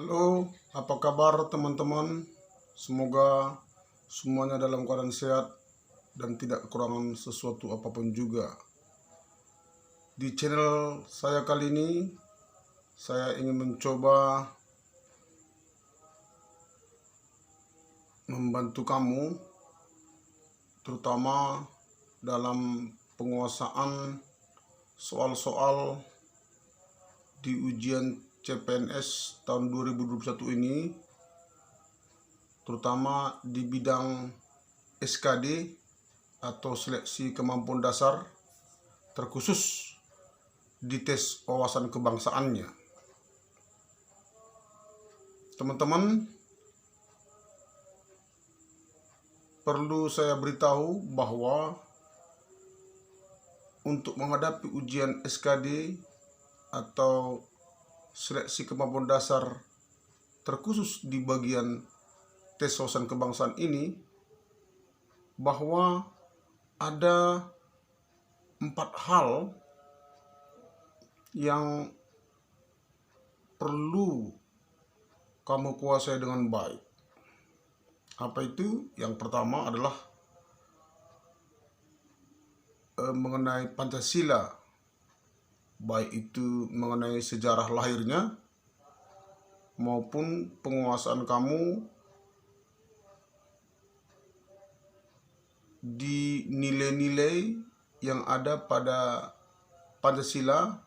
Halo, apa kabar teman-teman? Semoga semuanya dalam keadaan sehat dan tidak kekurangan sesuatu apapun juga. Di channel saya kali ini, saya ingin mencoba membantu kamu, terutama dalam penguasaan soal-soal di ujian CPNS tahun 2021 ini, terutama di bidang SKD atau seleksi kemampuan dasar, terkhusus di tes wawasan kebangsaannya. Teman-teman, perlu saya beritahu bahwa untuk menghadapi ujian SKD atau seleksi kemampuan dasar terkhusus di bagian tes wawasan kebangsaan ini, bahwa ada 4 hal yang perlu kamu kuasai dengan baik. Apa itu? Yang pertama adalah mengenai Pancasila, baik itu mengenai sejarah lahirnya maupun penguasaan kamu di nilai-nilai yang ada pada Pancasila,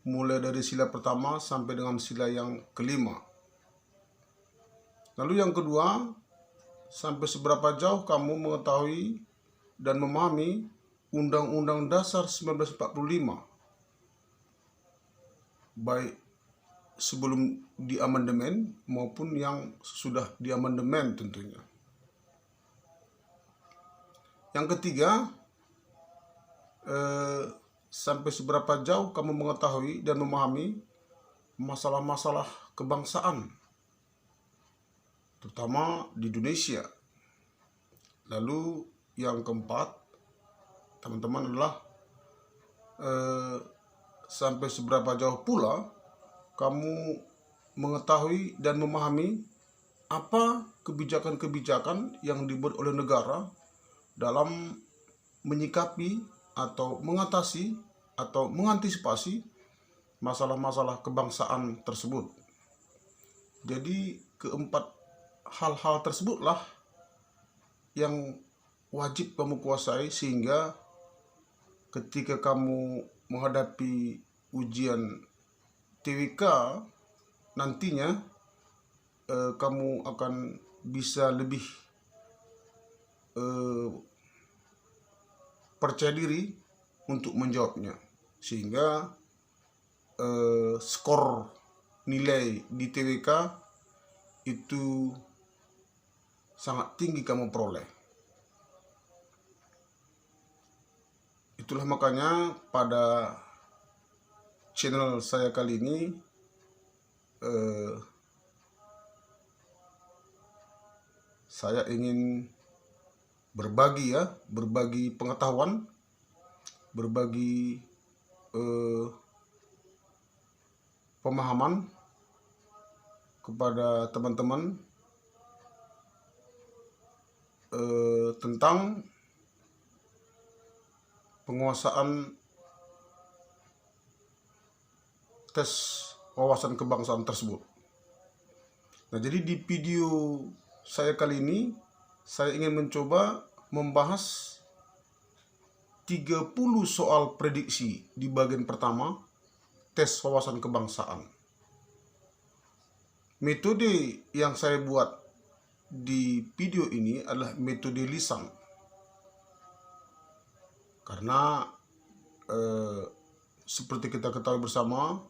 mulai dari sila pertama sampai dengan sila yang kelima. Lalu yang kedua, sampai seberapa jauh kamu mengetahui dan memahami Undang-Undang Dasar 1945, baik sebelum diamandemen maupun yang sudah diamandemen tentunya. Yang ketiga, sampai seberapa jauh kamu mengetahui dan memahami masalah-masalah kebangsaan, terutama di Indonesia. Lalu yang keempat, teman-teman, adalah sampai seberapa jauh pula kamu mengetahui dan memahami apa kebijakan-kebijakan yang dibuat oleh negara dalam menyikapi atau mengatasi atau mengantisipasi masalah-masalah kebangsaan tersebut. Jadi keempat hal-hal tersebutlah yang wajib kamu kuasai, sehingga ketika kamu menghadapi ujian TWK nantinya, kamu akan bisa lebih percaya diri untuk menjawabnya, sehingga skor nilai di TWK itu sangat tinggi kamu peroleh. Itulah makanya pada channel saya kali ini saya ingin berbagi pengetahuan, berbagi pemahaman kepada teman-teman tentang penguasaan tes wawasan kebangsaan tersebut. Nah, jadi di video saya kali ini, saya ingin mencoba membahas 30 soal prediksi di bagian pertama tes wawasan kebangsaan. Metode yang saya buat di video ini adalah metode lisan, karena seperti kita ketahui bersama,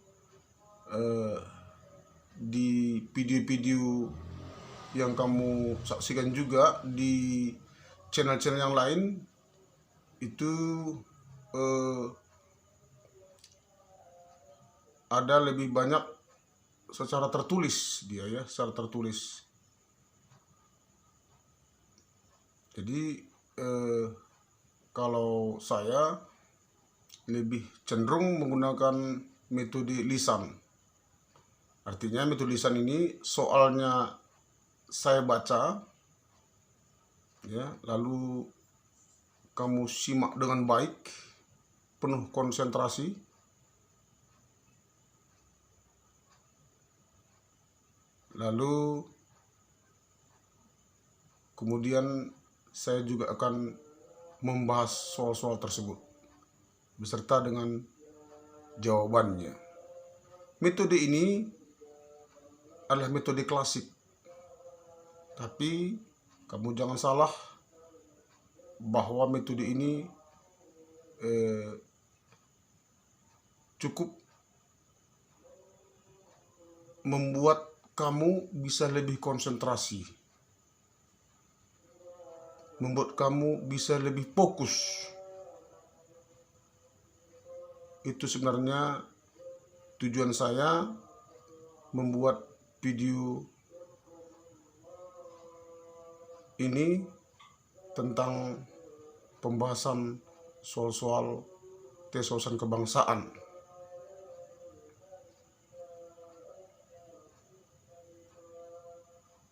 di video-video yang kamu saksikan juga di channel-channel yang lain itu ada lebih banyak secara tertulis dia ya, secara tertulis. Jadi kalau saya lebih cenderung menggunakan metode lisan. Artinya tulisan ini soalnya saya baca, ya, lalu kamu simak dengan baik, penuh konsentrasi. Lalu kemudian saya juga akan membahas soal-soal tersebut beserta dengan jawabannya. Metode ini adalah metode klasik, tapi kamu jangan salah bahwa metode ini cukup membuat kamu bisa lebih konsentrasi, membuat kamu bisa lebih fokus. Itu sebenarnya tujuan saya membuat video ini tentang pembahasan soal-soal tes wawasan kebangsaan.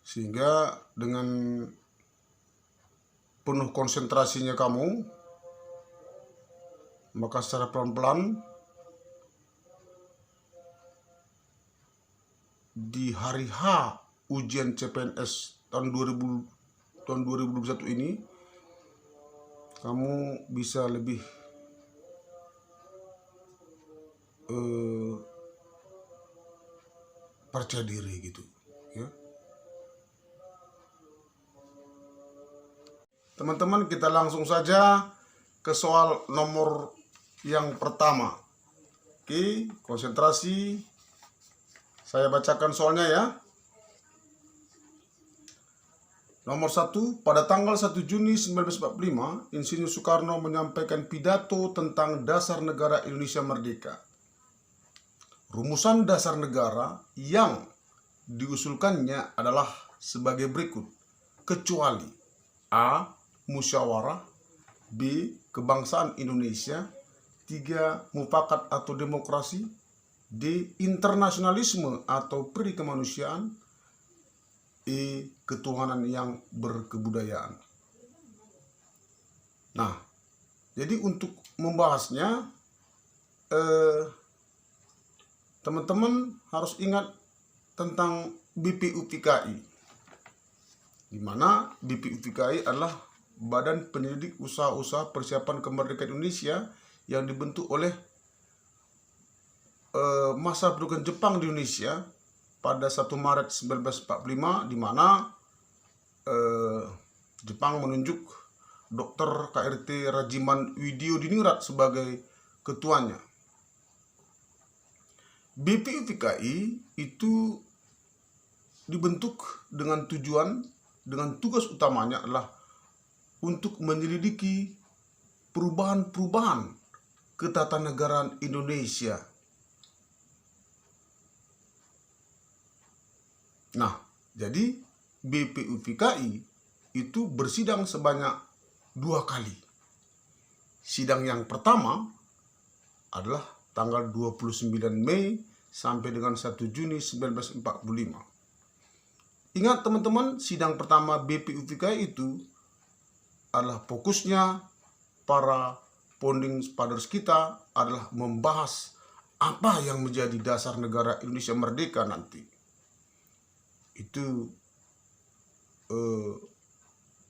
Sehingga dengan penuh konsentrasinya kamu, maka secara pelan-pelan di hari H ujian CPNS tahun 2021 ini, kamu bisa lebih percaya diri gitu, ya. Teman-teman, kita langsung saja ke soal nomor yang pertama. Oke, konsentrasi. Saya bacakan soalnya ya. Nomor 1, pada tanggal 1 Juni 1945, Insinyur Soekarno menyampaikan pidato tentang dasar negara Indonesia Merdeka. Rumusan dasar negara yang diusulkannya adalah sebagai berikut. Kecuali A. Musyawarah, B. Kebangsaan Indonesia, 3. Mufakat atau demokrasi, D. Internasionalisme atau peri kemanusiaan, E. Ketuhanan yang berkebudayaan. Nah, jadi untuk membahasnya, teman-teman harus ingat tentang BPUPKI, di mana BPUPKI adalah Badan Penyelidik Usaha-usaha Persiapan Kemerdekaan Indonesia yang dibentuk oleh masa pendudukan Jepang di Indonesia pada 1 Maret 1945, di mana Jepang menunjuk Dr. KRT Rajiman Widyodiningrat sebagai ketuanya. BPUPKI itu dibentuk dengan tugas utamanya adalah untuk menyelidiki perubahan-perubahan ketatanegaraan Indonesia. Nah, jadi BPUPKI itu bersidang sebanyak 2 kali. Sidang yang pertama adalah tanggal 29 Mei sampai dengan 1 Juni 1945. Ingat teman-teman, sidang pertama BPUPKI itu adalah fokusnya para founding fathers kita adalah membahas apa yang menjadi dasar negara Indonesia Merdeka nanti. Itu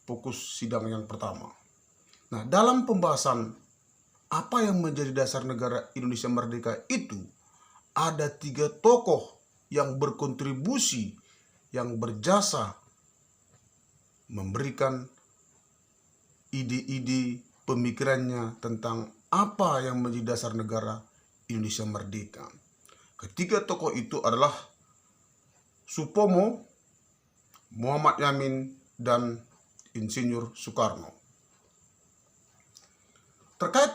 fokus sidang yang pertama. Nah, dalam pembahasan apa yang menjadi dasar negara Indonesia Merdeka itu, ada 3 tokoh yang berkontribusi, yang berjasa memberikan ide-ide pemikirannya tentang apa yang menjadi dasar negara Indonesia Merdeka. Ketiga tokoh itu adalah Supomo, Muhammad Yamin, dan Insinyur Soekarno. Terkait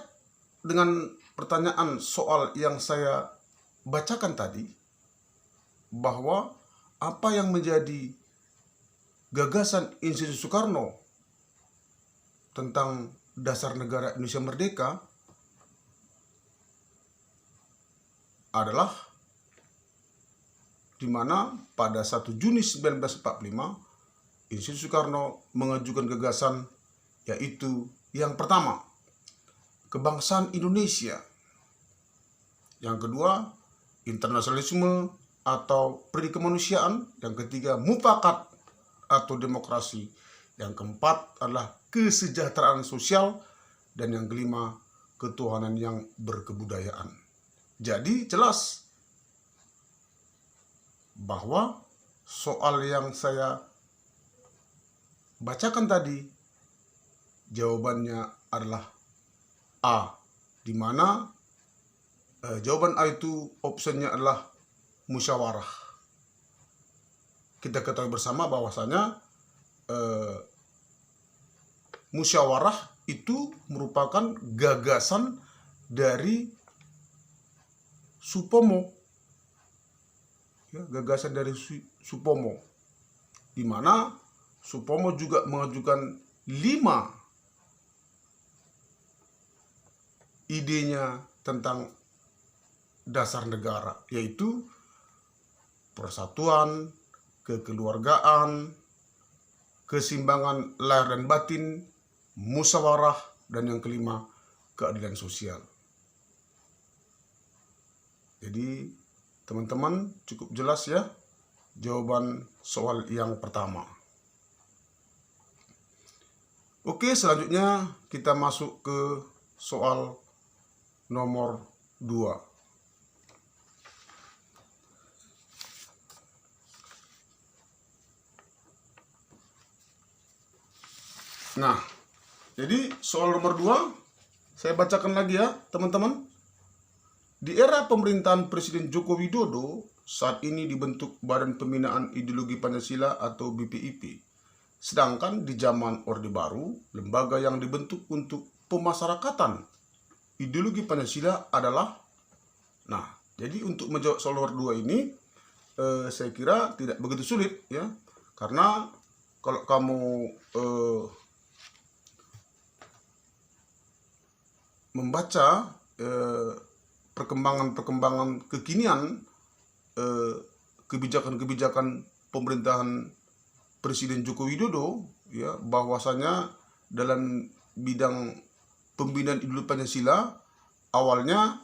dengan pertanyaan soal yang saya bacakan tadi, bahwa apa yang menjadi gagasan Insinyur Soekarno tentang dasar negara Indonesia Merdeka adalah di mana pada 1 Juni 1945 Insinyur Soekarno mengajukan gagasan, yaitu yang pertama, kebangsaan Indonesia. Yang kedua, internasionalisme atau peri kemanusiaan. Yang ketiga, mufakat atau demokrasi. Yang keempat adalah kesejahteraan sosial. Dan yang kelima, ketuhanan yang berkebudayaan. Jadi jelas bahwa soal yang saya bacakan tadi jawabannya adalah A, di mana jawaban A itu opsinya adalah musyawarah. Kita ketahui bersama bahwasanya musyawarah itu merupakan gagasan dari Supomo. Ya, gagasan dari Supomo, di mana Supomo juga mengajukan 5 idenya tentang dasar negara, yaitu persatuan, kekeluargaan, keseimbangan lahir dan batin, musyawarah, dan yang kelima, keadilan sosial. Jadi teman-teman cukup jelas ya jawaban soal yang pertama. Oke, selanjutnya kita masuk ke soal nomor 2. Nah, jadi soal nomor 2 saya bacakan lagi ya teman-teman. Di era pemerintahan Presiden Joko Widodo, saat ini dibentuk Badan Pembinaan Ideologi Pancasila atau BPIP. Sedangkan di zaman Orde Baru, lembaga yang dibentuk untuk pemasyarakatan ideologi Pancasila adalah, nah, jadi untuk menjawab soal nomor 2 ini, saya kira tidak begitu sulit ya, karena kalau kamu membaca perkembangan kekinian kebijakan-kebijakan pemerintahan Presiden Joko Widodo ya, bahwasanya dalam bidang pembinaan ideologi Pancasila awalnya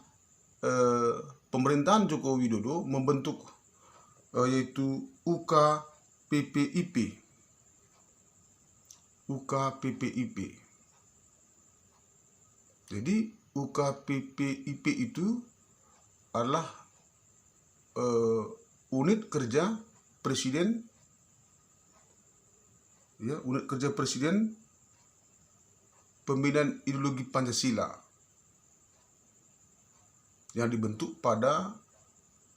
pemerintahan Joko Widodo membentuk yaitu UKPPIP. Jadi UKPPIP itu adalah unit kerja presiden, ya, unit kerja presiden pembinaan ideologi Pancasila yang dibentuk pada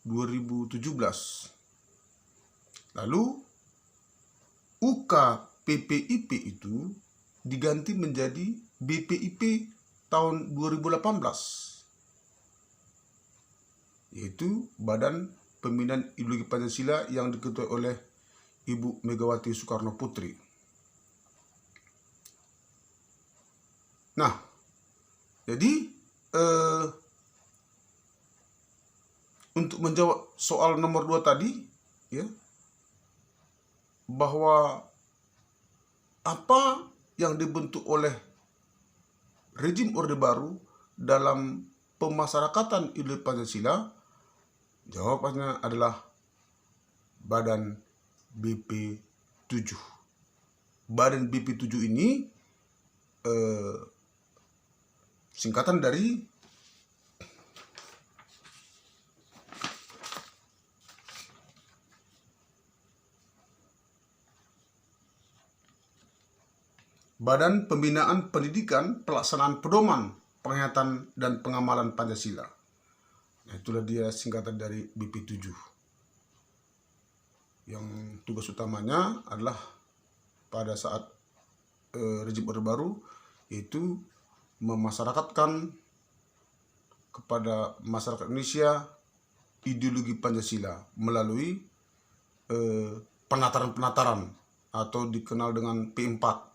2017. Lalu UKPPIP itu diganti menjadi BPIP tahun 2018, yaitu Badan Pembinaan Ideologi Pancasila yang diketuai oleh Ibu Megawati Soekarno Putri. Nah, jadi untuk menjawab soal nomor 2 tadi, ya, bahwa apa yang dibentuk oleh rejim Orde Baru dalam pemasyarakatan ideologi Pancasila, jawabannya adalah Badan BP7. Badan BP7 ini singkatan dari Badan Pembinaan Pendidikan Pelaksanaan Pedoman Penghayatan dan Pengamalan Pancasila. Nah, itulah dia singkatan dari BP7. Yang tugas utamanya adalah pada saat rejim Orde Baru, yaitu memasyarakatkan kepada masyarakat Indonesia ideologi Pancasila melalui penataran-penataran atau dikenal dengan P4,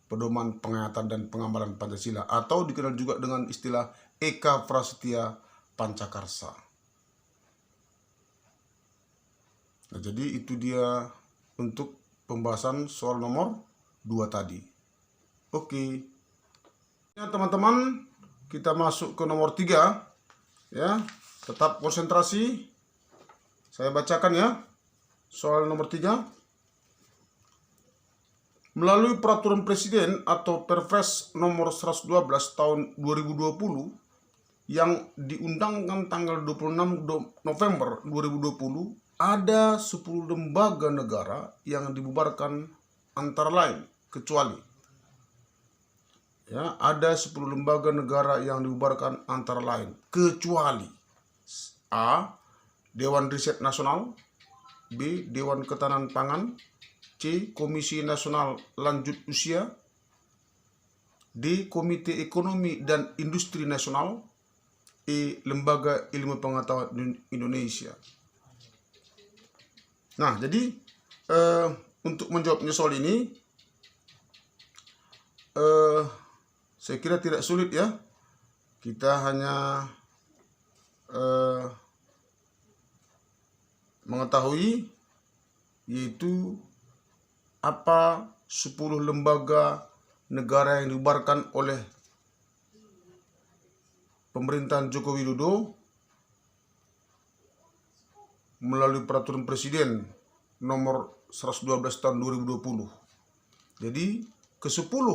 Pedoman Penghayatan dan Pengamalan Pancasila, atau dikenal juga dengan istilah Eka Prasetya Pancakarsa. Nah, jadi itu dia untuk pembahasan soal nomor 2 tadi. Oke. Ya, teman-teman, kita masuk ke nomor 3. Ya, tetap konsentrasi. Saya bacakan ya. Soal nomor 3. Melalui peraturan presiden atau Perpres nomor 112 tahun 2020 yang diundangkan tanggal 26 November 2020, ada 10 lembaga negara yang dibubarkan antara lain kecuali. Ya, ada 10 lembaga negara yang dibubarkan antara lain kecuali A. Dewan Riset Nasional, B. Dewan Ketahanan Pangan, C. Komisi Nasional Lanjut Usia, D. Komite Ekonomi dan Industri Nasional, E. Lembaga Ilmu Pengetahuan Indonesia. Nah, jadi untuk menjawabnya soal ini, saya kira tidak sulit ya. Kita hanya mengetahui yaitu apa 10 lembaga negara yang dibubarkan oleh pemerintahan Joko Widodo melalui peraturan presiden nomor 112 tahun 2020. Jadi ke-10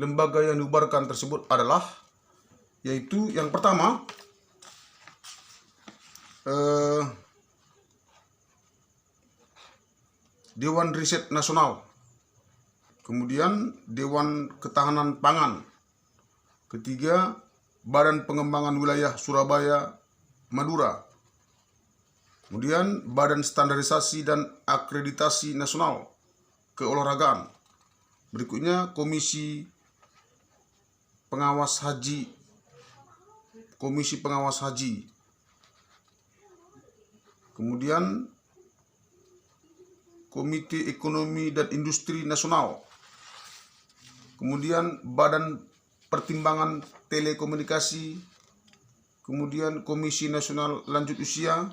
lembaga yang dibubarkan tersebut adalah, yaitu yang pertama Dewan Riset Nasional, kemudian Dewan Ketahanan Pangan, ketiga Badan Pengembangan Wilayah Surabaya Madura, kemudian Badan Standarisasi dan Akreditasi Nasional Keolahragaan, berikutnya Komisi Pengawas Haji, kemudian Komite Ekonomi dan Industri Nasional, kemudian Badan Pertimbangan Telekomunikasi, kemudian Komisi Nasional Lanjut Usia,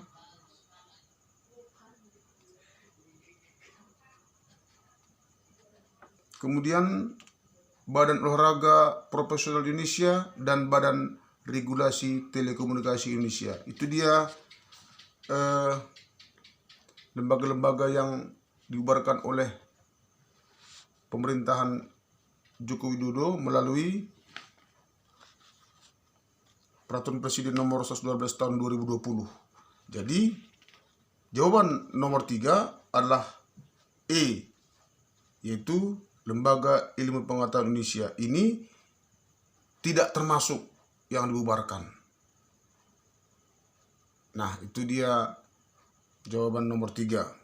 kemudian Badan Olahraga Profesional Indonesia, dan Badan Regulasi Telekomunikasi Indonesia. Itu dia lembaga-lembaga yang dibubarkan oleh pemerintahan Joko Widodo melalui peraturan presiden nomor 112 tahun 2020. Jadi jawaban nomor 3 adalah E, yaitu Lembaga Ilmu Pengetahuan Indonesia. Ini tidak termasuk yang dibubarkan. Nah, itu dia jawaban nomor 3.